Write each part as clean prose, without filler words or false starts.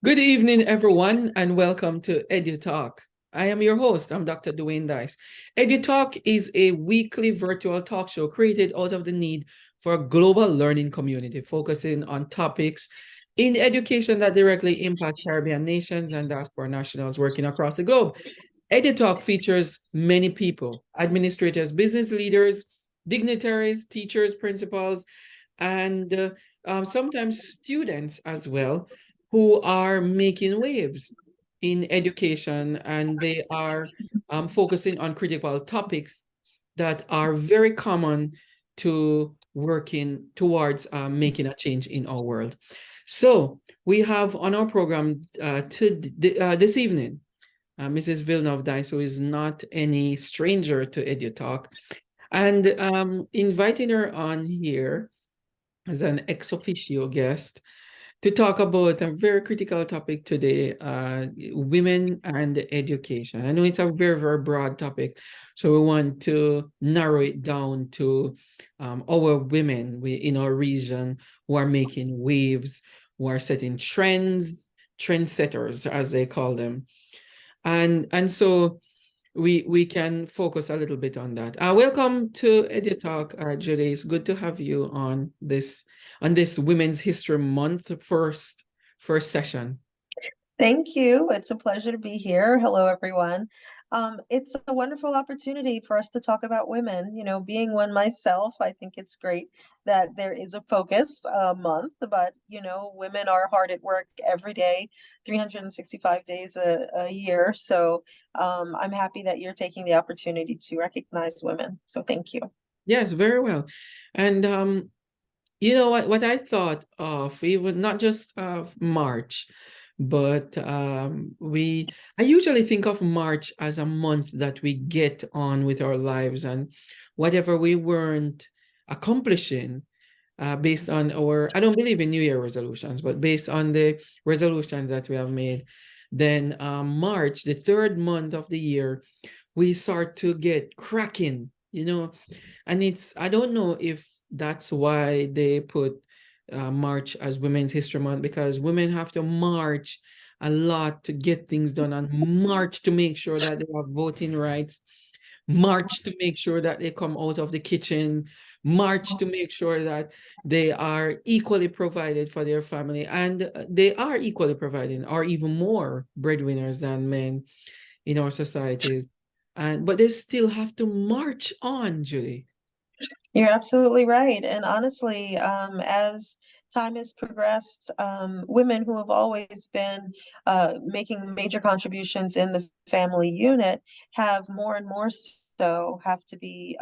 Good evening, everyone, and welcome to EduTALK. I am your host. I'm Dr. Dwayne Dice. EduTALK is a weekly virtual talk show created out of the need for a global learning community, focusing on topics in education that directly impact Caribbean nations and diaspora nationals working across the globe. EduTalk features many people, administrators, business leaders, dignitaries, teachers, principals, and sometimes students as well, who are making waves in education, and they are focusing on critical topics that are very common to working towards making a change in our world. So we have on our program this evening Mrs. Villeneuve-Dyce, who is not any stranger to EduTalk, and inviting her on here as an ex officio guest to talk about a very critical topic today, women and education. I know it's a very, very broad topic, so we want to narrow it down to our women in our region who are making waves, who are setting trends, trendsetters, as they call them. And so we can focus a little bit on that. Welcome to EduTalk, Judy. It's good to have you on this Women's History Month first session. Thank you. It's a pleasure to be here. Hello, everyone. It's a wonderful opportunity for us to talk about women. You know, being one myself, I think it's great that there is a focus month, but, women are hard at work every day, 365 days a year. So I'm happy that you're taking the opportunity to recognize women. So thank you. Yes, very well. And you know what I thought of, even not just of March, but I usually think of March as a month that we get on with our lives, and whatever we weren't accomplishing based on I don't believe in New Year resolutions, but based on the resolutions that we have made, then March, the third month of the year, we start to get cracking, and I don't know if that's why they put March as Women's History Month, because women have to march a lot to get things done, and march to make sure that they have voting rights, march to make sure that they come out of the kitchen, march to make sure that they are equally provided for their family, and they are equally providing, or even more breadwinners than men in our societies. But they still have to march on, Julie. You're absolutely right. And honestly, as time has progressed, women who have always been making major contributions in the family unit have more and more so have to be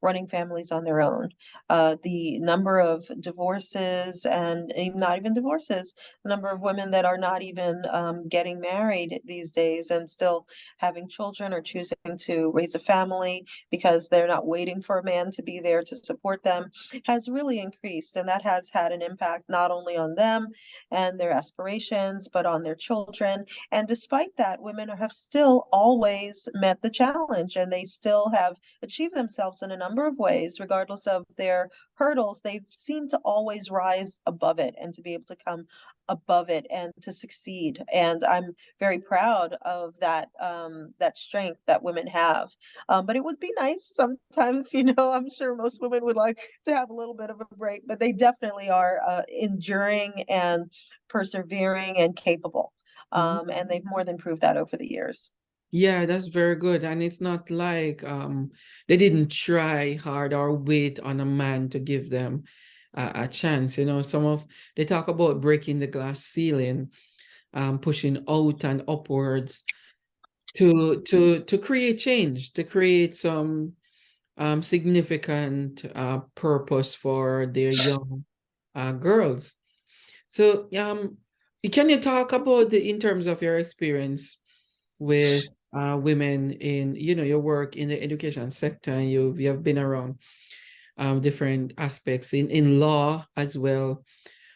running families on their own. The number of divorces and not even divorces, the number of women that are not even getting married these days and still having children or choosing to raise a family because they're not waiting for a man to be there to support them has really increased. And that has had an impact not only on them and their aspirations, but on their children. And despite that, women have still always met the challenge, and they still have achieved themselves in a number of ways, regardless of their hurdles. They seem to always rise above it and to be able to come above it and to succeed. And I'm very proud of that strength that women have. But it would be nice sometimes, I'm sure most women would like to have a little bit of a break, but they definitely are enduring and persevering and capable. And they've more than proved that over the years. Yeah, that's very good. And it's not like they didn't try hard or wait on a man to give them a chance. They talk about breaking the glass ceiling, pushing out and upwards to create change, to create some significant purpose for their young girls. So can you talk about in terms of your experience with women in your work in the education sector, and you have been around different aspects in law as well.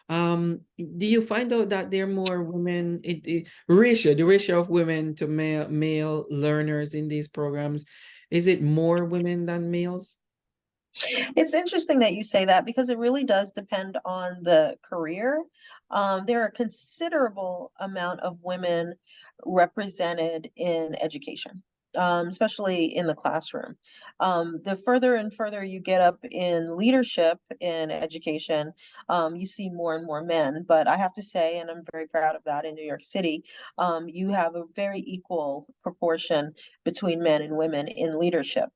Do you find out that there are more women, the ratio of women to male learners in these programs, is it more women than males? It's interesting that you say that because it really does depend on the career. There are a considerable amount of women represented in education, especially in the classroom. The further and further you get up in leadership in education, you see more and more men. But I have to say, and I'm very proud of that in New York City, you have a very equal proportion between men and women in leadership,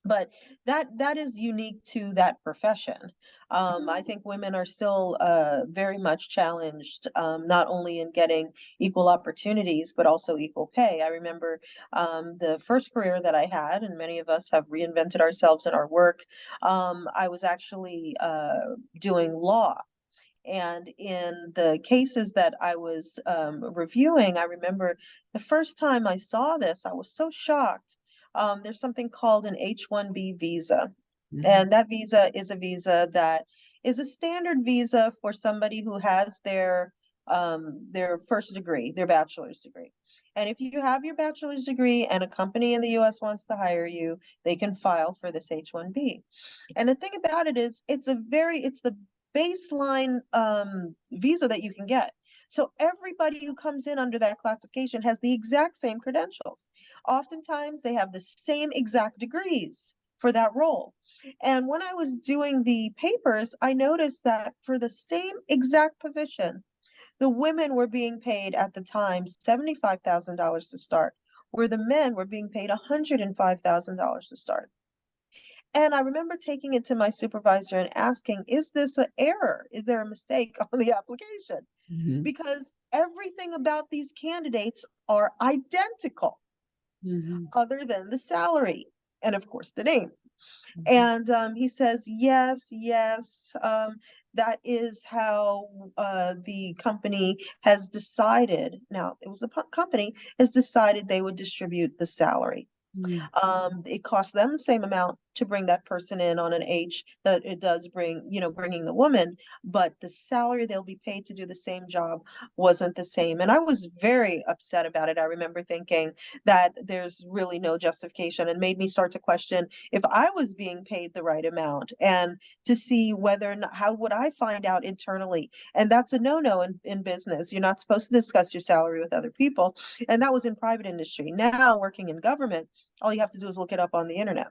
but that is unique to that profession. I think women are still very much challenged, not only in getting equal opportunities, but also equal pay. I remember the first career that I had, and many of us have reinvented ourselves in our work. I was actually doing law. And in the cases that I was reviewing, I remember the first time I saw this, I was so shocked. There's something called an H-1B visa. Mhm. And that visa is a visa that is a standard visa for somebody who has their first degree, their bachelor's degree. And if you have your bachelor's degree and a company in the US wants to hire you, they can file for this H-1B. And the thing about it is, it's the baseline visa that you can get. So everybody who comes in under that classification has the exact same credentials. Oftentimes, they have the same exact degrees for that role. And when I was doing the papers, I noticed that for the same exact position, the women were being paid at the time $75,000 to start, where the men were being paid $105,000 to start. And I remember taking it to my supervisor and asking, is this an error? Is there a mistake on the application? Mhm. Because everything about these candidates are identical, Mhm. other than the salary and, of course, the name. Mhm. And he says, yes, yes, that is how the company has decided. Now, it was a company has decided they would distribute the salary. Mhm. It costs them the same amount to bring that person in on an H that it does bring, bringing the woman, but the salary they'll be paid to do the same job wasn't the same. And I was very upset about it. I remember thinking that there's really no justification, and made me start to question if I was being paid the right amount, and to see whether or not, how would I find out internally? And that's a no-no in business. You're not supposed to discuss your salary with other people. And that was in private industry. Now working in government, all you have to do is look it up on the internet.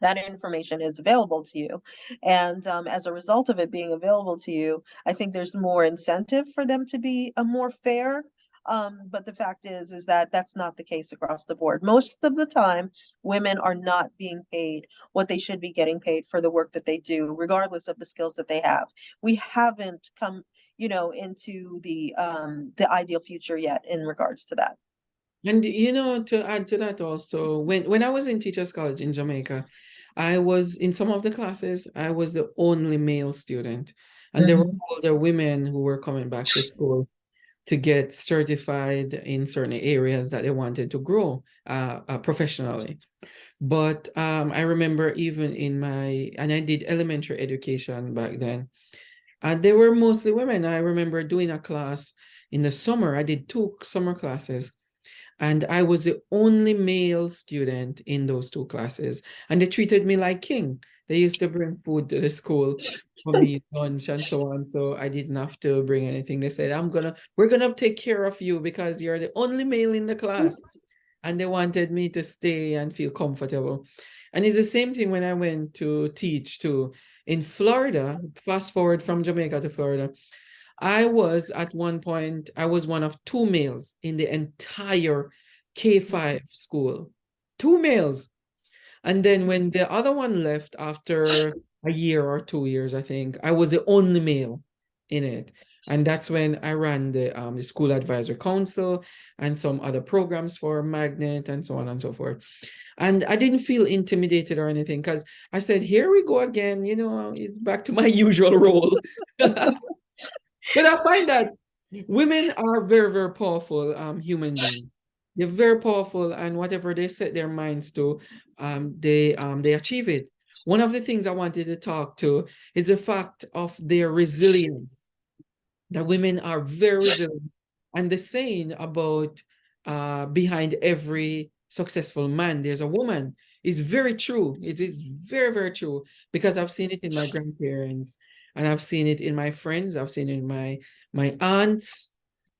That information is available to you. And as a result of it being available to you, I think there's more incentive for them to be a more fair. But the fact is that that's not the case across the board. Most of the time, women are not being paid what they should be getting paid for the work that they do, regardless of the skills that they have. We haven't come, into the ideal future yet in regards to that. And to add to that also, when I was in Teachers College in Jamaica, I was in some of the classes, I was the only male student. And there were Mhm. older women who were coming back to school to get certified in certain areas that they wanted to grow professionally. But I remember even and I did elementary education back then, and they were mostly women. I remember doing a class in the summer. I did two summer classes, and I was the only male student in those two classes. And they treated me like king. They used to bring food to the school for me, lunch and so on. So I didn't have to bring anything. They said, we're gonna take care of you because you're the only male in the class. And they wanted me to stay and feel comfortable. And it's the same thing when I went to teach too. In Florida, fast forward from Jamaica to Florida, at one point, I was one of two males in the entire K-5 school. Two males. And then when the other one left after a year or 2 years, I think, I was the only male in it. And that's when I ran the school advisor council and some other programs for Magnet and so on and so forth. And I didn't feel intimidated or anything because I said, here we go again, it's back to my usual role. But I find that women are very, very powerful human beings. They're very powerful, and whatever they set their minds to, they achieve it. One of the things I wanted to talk to is the fact of their resilience. That women are very resilient, and the saying about behind every successful man, there's a woman It's very true. It is very, very true because I've seen it in my grandparents and I've seen it in my friends. I've seen it in my aunts.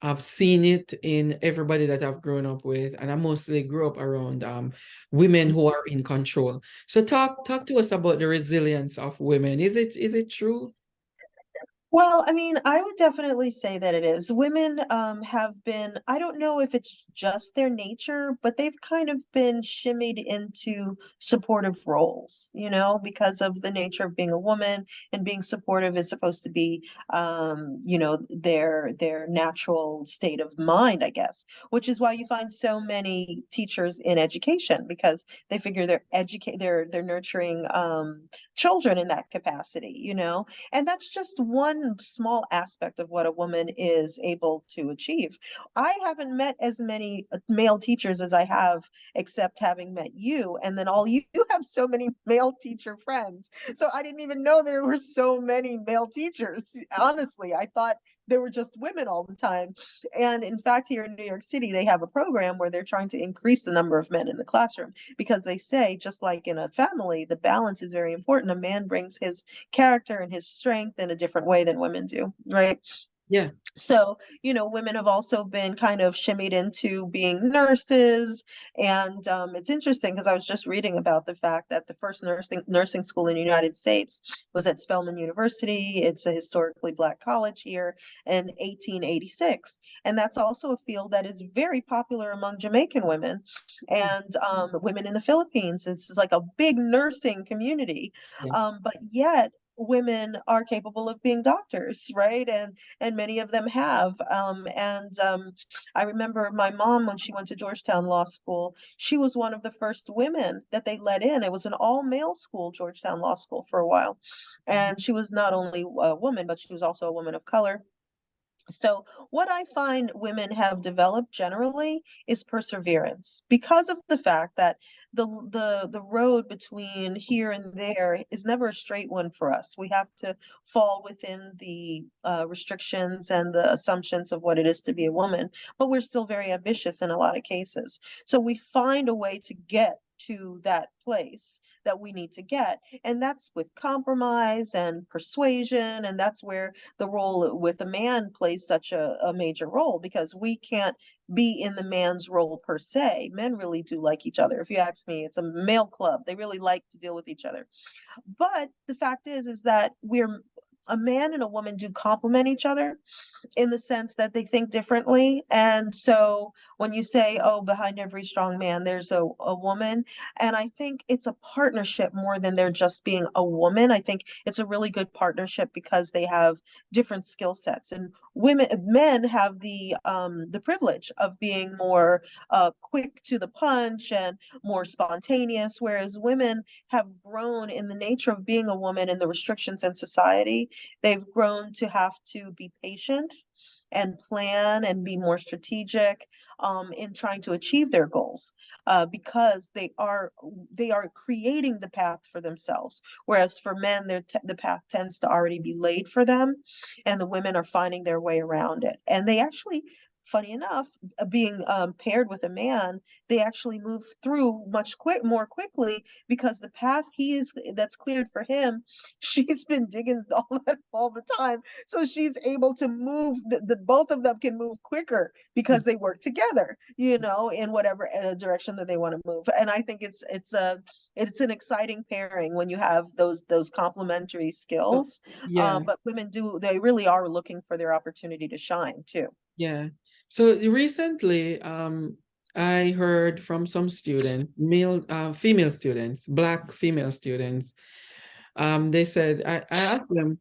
I've seen it in everybody that I've grown up with, and I mostly grew up around women who are in control. So talk to us about the resilience of women. Is it true? Well, I mean, I would definitely say that it is. Women have been, I don't know if it's just their nature, but they've kind of been shimmied into supportive roles, because of the nature of being a woman, and being supportive is supposed to be, their natural state of mind, I guess, which is why you find so many teachers in education, because they figure they're nurturing children in that capacity. And that's just one small aspect of what a woman is able to achieve. I haven't met as many male teachers as I have, except having met you. And then all you have so many male teacher friends. So I didn't even know there were so many male teachers. Honestly, I thought there were just women all the time. And in fact, here in New York City, they have a program where they're trying to increase the number of men in the classroom, because they say, just like in a family, the balance is very important. A man brings his character and his strength in a different way than women do, right? Yeah. So, women have also been kind of shimmied into being nurses. And it's interesting because I was just reading about the fact that the first nursing school in the United States was at Spelman University. It's a historically Black college here in 1886. And that's also a field that is very popular among Jamaican women and women in the Philippines. It's like a big nursing community. Yes. But yet, women are capable of being doctors, right? And many of them have. I remember my mom, when she went to Georgetown Law School, she was one of the first women that they let in. It was an all-male school, Georgetown Law School, for a while. And she was not only a woman, but she was also a woman of color. So what I find women have developed generally is perseverance, because of the fact that the road between here and there is never a straight one for us. We have to fall within the restrictions and the assumptions of what it is to be a woman, but we're still very ambitious in a lot of cases. So we find a way to get to that place that we need to get, and that's with compromise and persuasion, and that's where the role with a man plays such a major role, because we can't be in the man's role per se. Men really do like each other. If you ask me, it's a male club. They really like to deal with each other. But the fact is that we're a man and a woman do complement each other in the sense that they think differently. And so when you say, oh, behind every strong man, there's a woman, and I think it's a partnership more than there just being a woman. I think it's a really good partnership because they have different skill sets. And men have the privilege of being more quick to the punch and more spontaneous, whereas women have grown in the nature of being a woman and the restrictions in society. They've grown to have to be patient and plan and be more strategic in trying to achieve their goals, because they are creating the path for themselves. Whereas for men, the path tends to already be laid for them, and the women are finding their way around it. And they actually, funny enough, being paired with a man, they actually move through more quickly, because the path that's cleared for him, she's been digging all the time, so she's able to move. The both of them can move quicker because they work together, in whatever direction that they want to move. And I think it's an exciting pairing when you have those complementary So, skills. yeah. But they really are looking for their opportunity to shine too. Yeah. So recently, I heard from some students, female students, Black female students. They said, I asked them,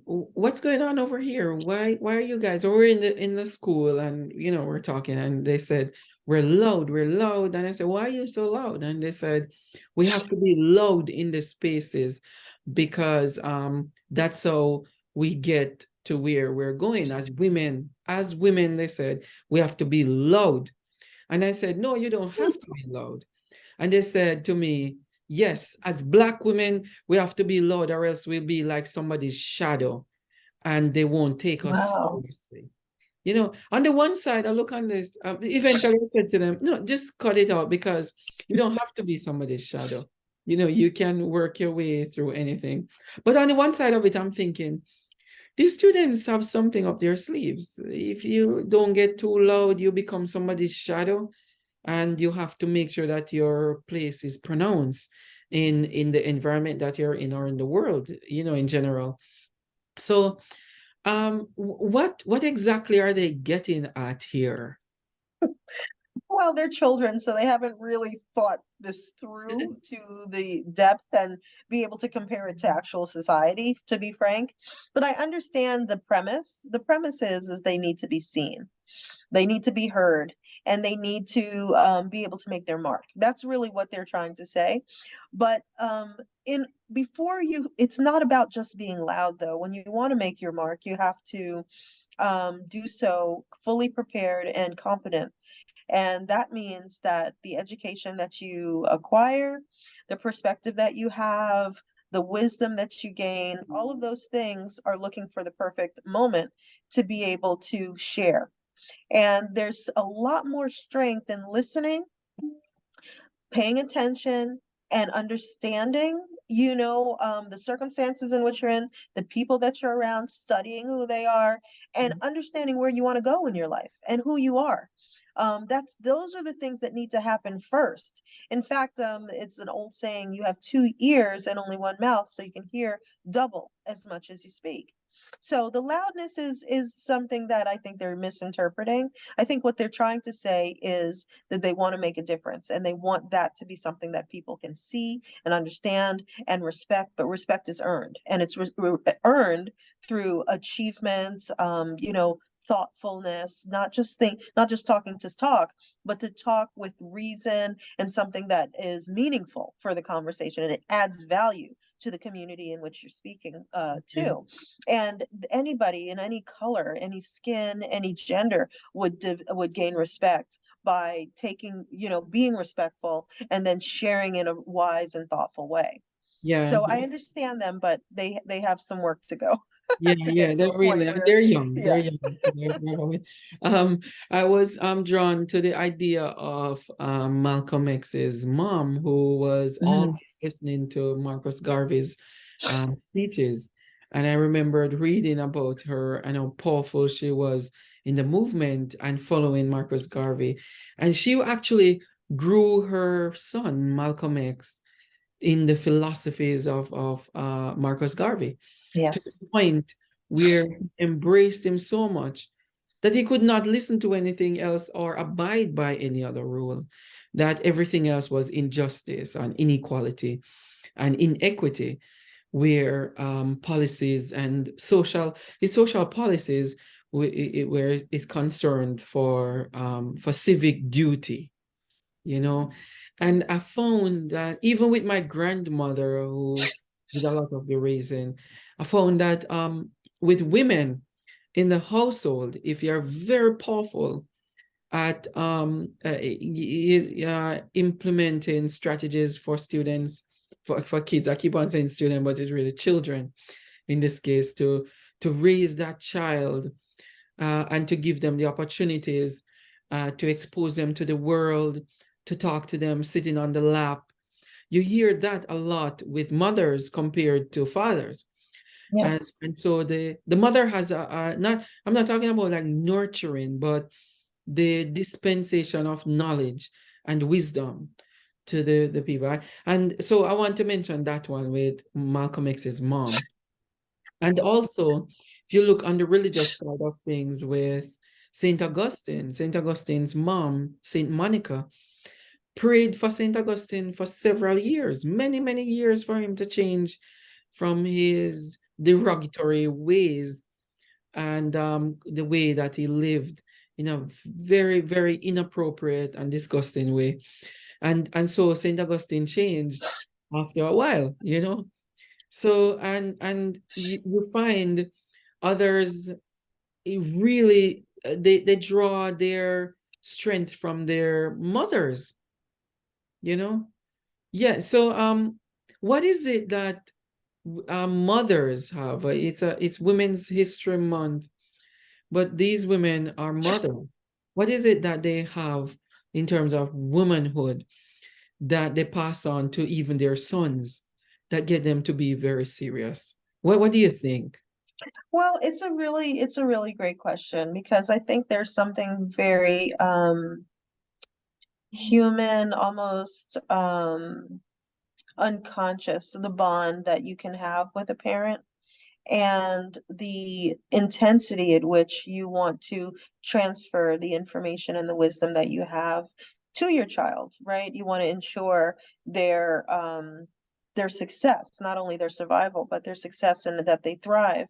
what's going on over here? Why are you guys? Or we're in the school, and we're talking, and they said, we're loud. And I said, why are you so loud? And they said, we have to be loud in the spaces because that's how we get to where we're going as women. As women, they said, we have to be loud. And I said, no, you don't have to be loud. And they said to me, yes, as Black women, we have to be loud, or else we'll be like somebody's shadow and they won't take us Wow. seriously. You know, on the one side, I look on this, eventually I said to them, no, just cut it out, because you don't have to be somebody's shadow. You know, you can work your way through anything. But on the one side of it, I'm thinking, these students have something up their sleeves. If you don't get too loud, you become somebody's shadow, and you have to make sure that your place is pronounced in the environment that you're in, or in the world, you know, in general. So what exactly are they getting at here? Well, they're children, so they haven't really thought this through to the depth and be able to compare it to actual society, to be frank. But I understand the premise. The premise is they need to be seen. They need to be heard, and they need to be able to make their mark. That's really what they're trying to say. But in before you, it's not about just being loud, though. When you want to make your mark, you have to do so fully prepared and confident. And that means that the education that you acquire, the perspective that you have, the wisdom that you gain, all of those things are looking for the perfect moment to be able to share. And there's a lot more strength in listening, paying attention, and understanding, the circumstances in which you're in, the people that you're around, studying who they are, and understanding where you want to go in your life and who you are. Those are the things that need to happen first. In fact, it's an old saying, you have two ears and only one mouth, so you can hear double as much as you speak. So the loudness is something that I think they're misinterpreting. I think what they're trying to say is that they want to make a difference, and they want that to be something that people can see and understand and respect. But respect is earned, and it's earned through achievements, thoughtfulness, not just talking to talk, but to talk with reason and something that is meaningful for the conversation, and it adds value to the community in which you're speaking Yeah, to. And anybody in any color, any skin, any gender would gain respect by being respectful and then sharing in a wise and thoughtful way. yeah, So I understand them, but they have some work to go yeah, to get yeah. to They're a point really, and where, they're young. They're yeah. young. So they're going. Um, I was drawn to the idea of Malcolm X's mom, who was always Mhm. listening to Marcus Garvey's speeches. And I remembered reading about her and how powerful she was in the movement and following Marcus Garvey. And she actually grew her son, Malcolm X, in the philosophies of Marcus Garvey, to Yes. the point where he embraced him so much that he could not listen to anything else or abide by any other rule, that everything else was injustice and inequality and inequity, where policies and his social policies were is concerned for civic duty, you know. And I found that even with my grandmother, who did a lot of the raising, I found that with women in the household, if you're very powerful at implementing strategies for students, for kids, I keep on saying student, but it's really children in this case, to raise that child and to give them the opportunities to expose them to the world, to talk to them sitting on the lap. You hear that a lot with mothers compared to fathers. And, Yes. and so the mother has not, I'm not talking about like nurturing, but the dispensation of knowledge and wisdom to the people. And so I want to mention that one with Malcolm X's mom. And also, if you look on the religious side of things with St. Augustine's mom, St. Monica, prayed for St. Augustine for several years, many, many years, for him to change from his derogatory ways and the way that he lived in a very, very inappropriate and disgusting way. And so St. Augustine changed after a while, you know. So and you find others really they draw their strength from their mothers, you know. Yeah, so what is it that mothers have? It's Women's History Month. but these women are mothers. What is it that they have in terms of womanhood that they pass on to even their sons that get them to be very serious? What do you think? Well, it's a really great question because I think there's something very human, almost unconscious, the bond that you can have with a parent and the intensity at which you want to transfer the information and the wisdom that you have to your child, right? You want to ensure their success, not only their survival, but their success and that they thrive.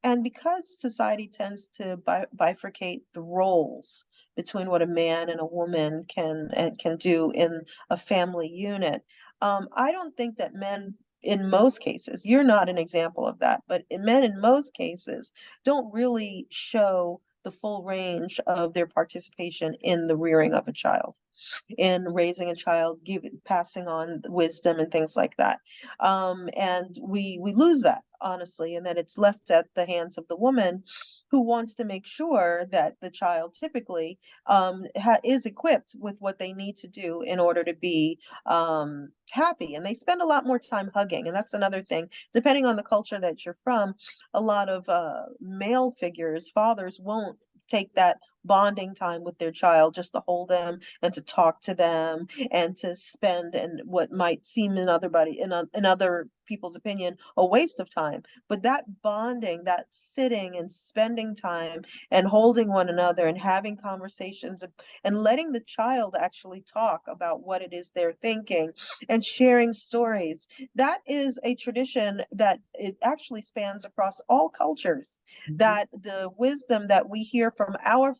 And because society tends to bifurcate the roles between what a man and a woman can do in a family unit, I don't think that men in most cases, you're not an example of that, but men in most cases don't really show the full range of their participation in the rearing of a child, in raising a child, passing on wisdom and things like that. And we lose that honestly, and then it's left at the hands of the woman who wants to make sure that the child typically is equipped with what they need to do in order to be happy. And they spend a lot more time hugging. And that's another thing. Depending on the culture that you're from, a lot of male figures, fathers, won't take that bonding time with their child just to hold them and to talk to them and to spend and what might seem in other people's opinion a waste of time, but that bonding, that sitting and spending time and holding one another and having conversations and letting the child actually talk about what it is they're thinking and sharing stories, that is a tradition that it actually spans across all cultures. That the wisdom that we hear from our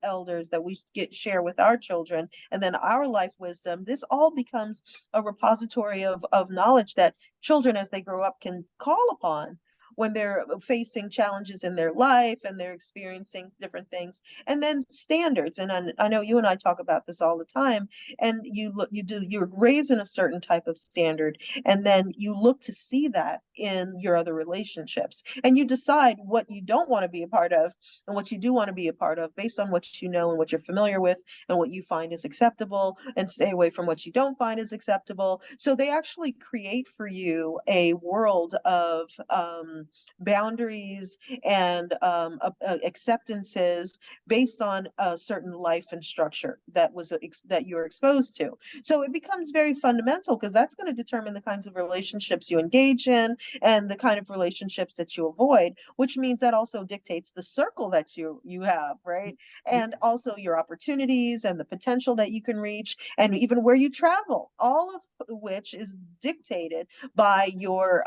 elders that we share with our children, and then our life wisdom, this all becomes a repository of knowledge that children as they grow up can call upon when they're facing challenges in their life and they're experiencing different things. And then standards, and I know you and I talk about this all the time, and you're raised in a certain type of standard, and then you look to see that in your other relationships, and you decide what you don't want to be a part of and what you do want to be a part of based on what you know and what you're familiar with and what you find is acceptable, and stay away from what you don't find is acceptable. So they actually create for you a world of boundaries and acceptances based on a certain life and structure that you're exposed to. So it becomes very fundamental because that's going to determine the kinds of relationships you engage in and the kind of relationships that you avoid, which means that also dictates the circle that you have, right? And also your opportunities and the potential that you can reach and even where you travel, all of which is dictated by your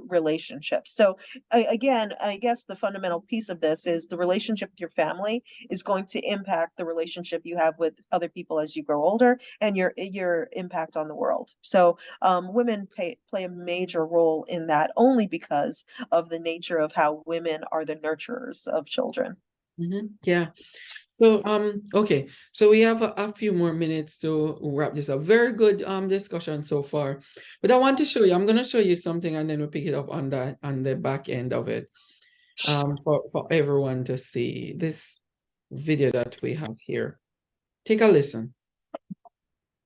relationships. So again, I guess the fundamental piece of this is the relationship with your family is going to impact the relationship you have with other people as you grow older and your impact on the world. So women play a major role in that only because of the nature of how women are the nurturers of children. Yeah. So, okay. So we have a few more minutes to wrap this up. Very good discussion so far. But I want to show you, I'm going to show you something and then we'll pick it up on the back end of it for everyone to see this video that we have here. Take a listen.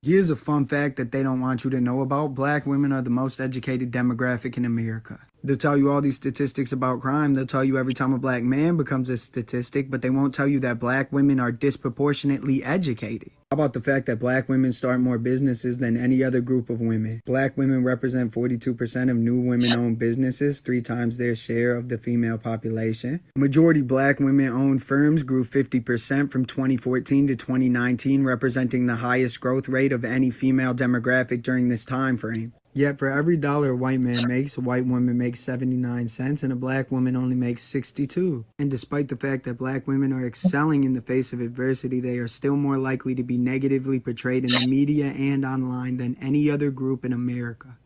Here's a fun fact that they don't want you to know about. Black women are the most educated demographic in America. They'll tell you all these statistics about crime. They'll tell you every time a black man becomes a statistic, but they won't tell you that black women are disproportionately educated. How about the fact that black women start more businesses than any other group of women? Black women represent 42% of new women-owned businesses, 3 times their share of the female population. Majority black women-owned firms grew 50% from 2014 to 2019, representing the highest growth rate of any female demographic during this time frame. Yet for every dollar a white man makes, a white woman makes 79 cents and a black woman only makes 62. And despite the fact that black women are excelling in the face of adversity, they are still more likely to be negatively portrayed in the media and online than any other group in America.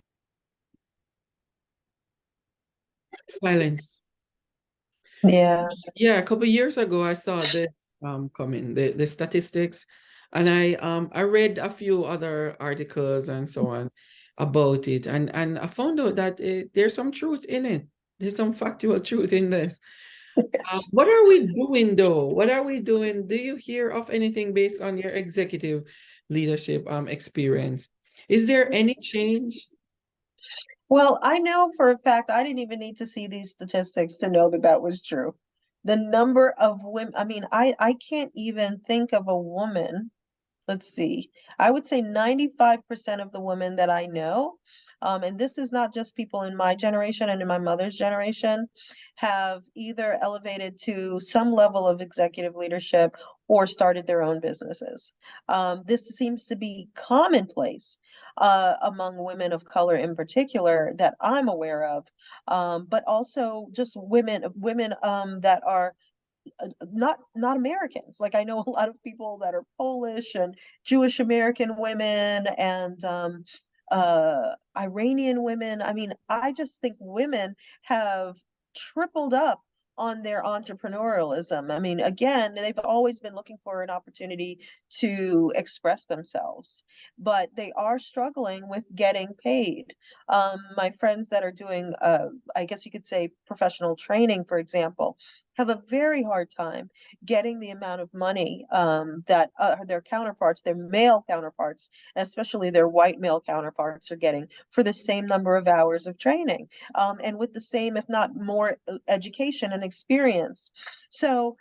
Silence. Yeah. Yeah, a couple of years ago, I saw this coming, the statistics, and I read a few other articles and so on about it, and I found out that there's some truth in it. There's some factual truth in this. Yes. What are we doing though? What are we doing? Do you hear of anything based on your executive leadership experience? Is there any change? Well, I know for a fact, I didn't even need to see these statistics to know that that was true. The number of women, I mean, I can't even think of a woman. Let's see. I would say 95% of the women that I know, and this is not just people in my generation and in my mother's generation, have either elevated to some level of executive leadership or started their own businesses. This seems to be commonplace among women of color in particular that I'm aware of, but also just women that are not Americans. Like I know a lot of people that are Polish and Jewish American women and Iranian women. I mean, I just think women have tripled up on their entrepreneurialism. I mean, again, they've always been looking for an opportunity to express themselves, but they are struggling with getting paid. My friends that are doing, I guess you could say, professional training, for example, have a very hard time getting the amount of money that their counterparts, their male counterparts, especially their white male counterparts, are getting for the same number of hours of training and with the same, if not more, education and experience. So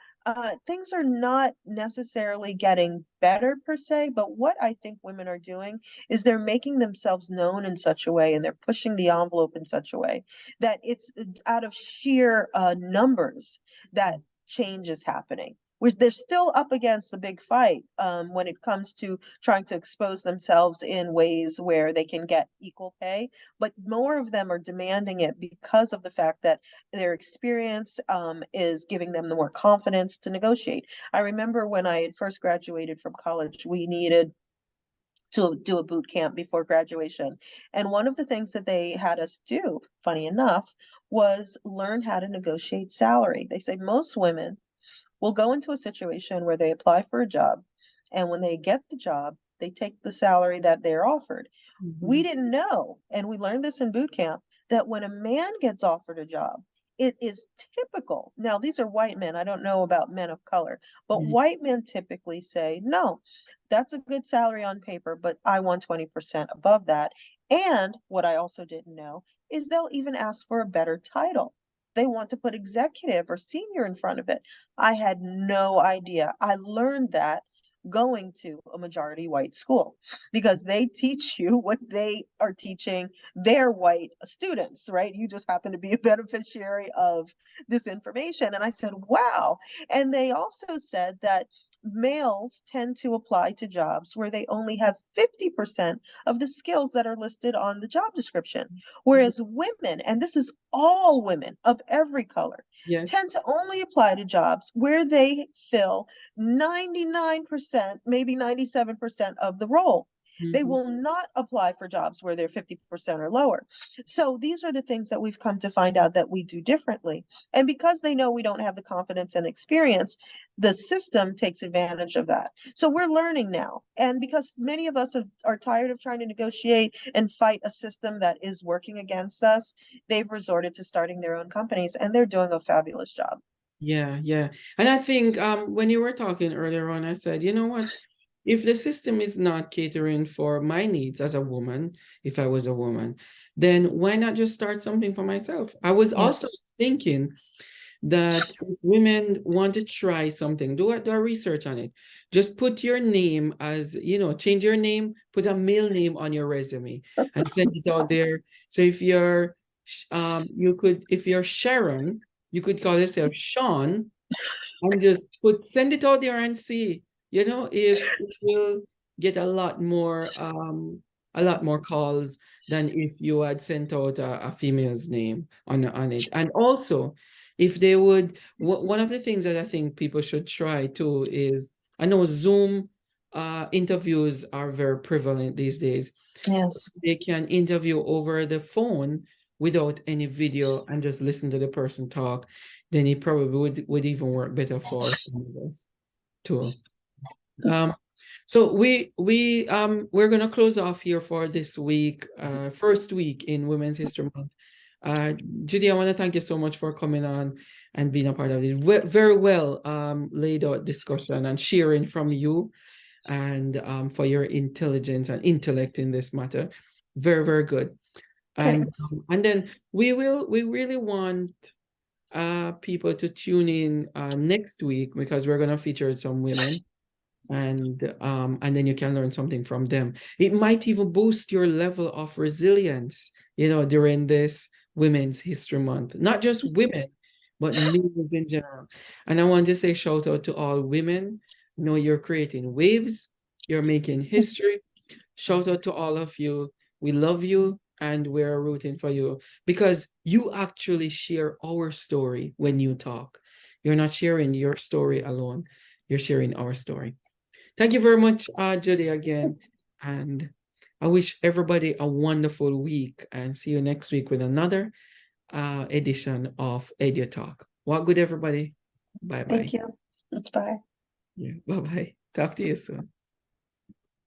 things are not necessarily getting better per se, but what I think women are doing is they're making themselves known in such a way and they're pushing the envelope in such a way that it's out of sheer numbers that change is happening. Which they're still up against the big fight when it comes to trying to expose themselves in ways where they can get equal pay. But more of them are demanding it because of the fact that their experience is giving them the more confidence to negotiate. I remember when I had first graduated from college, we needed to do a boot camp before graduation. And one of the things that they had us do, funny enough, was learn how to negotiate salary. They say most women will go into a situation where they apply for a job, and when they get the job, they take the salary that they're offered. We Mhm. didn't know, and we learned this in boot camp, that when a man gets offered a job, it is typical. Now, these are white men. I don't know about men of color, but Mhm. white men typically say, no, that's a good salary on paper, but I want 20% above that. And what I also didn't know is they'll even ask for a better title. They want to put executive or senior in front of it. I had no idea. I learned that going to a majority white school because they teach you what they are teaching their white students, right? You just happen to be a beneficiary of this information. And I said, wow. And they also said that males tend to apply to jobs where they only have 50% of the skills that are listed on the job description. Whereas women, and this is all women of every color, Yes. tend to only apply to jobs where they fill 99%, maybe 97% of the role. They Mhm. will not apply for jobs where they're 50% or lower. So these are the things that we've come to find out that we do differently. And because they know we don't have the confidence and experience, the system takes advantage of that. So we're learning now. And because many of us are tired of trying to negotiate and fight a system that is working against us, they've resorted to starting their own companies and they're doing a fabulous job. Yeah, yeah. And I think when you were talking earlier on, I said, you know what? If the system is not catering for my needs as a woman, if I was a woman, then why not just start something for myself? I was also Yes. thinking that if women want to try something, do a research on it. Just put your name as, change your name, put a male name on your resume and send it out there. So if you're, if you're Sharon, you could call yourself Sean and just send it out there and see, if it will get a lot more calls than if you had sent out a female's name on it. And also, if they would, one of the things that I think people should try too is, I know Zoom interviews are very prevalent these days. Yes. They can interview over the phone without any video and just listen to the person talk, then it probably would even work better for some of us too. Um, so we're gonna close off here for this week, first week in Women's History Month. Uh, Judy, I want to thank you so much for coming on and being a part of this very well laid out discussion and sharing from you, and for your intelligence and intellect in this matter. Very, very good. And then we really want people to tune in next week, because we're going to feature some women, and then you can learn something from them. It might even boost your level of resilience, during this Women's History Month. Not just women, but males in general. And I want to say shout out to all women. You're creating waves, you're making history. Shout out to all of you. We love you and we're rooting for you, because you actually share our story when you talk. You're not sharing your story alone. You're sharing our story. Thank you very much, Judy, again. And I wish everybody a wonderful week, and see you next week with another edition of EduTALK. Walk good, everybody. Bye-bye. Thank you. Bye. Yeah, bye-bye. Talk to you soon.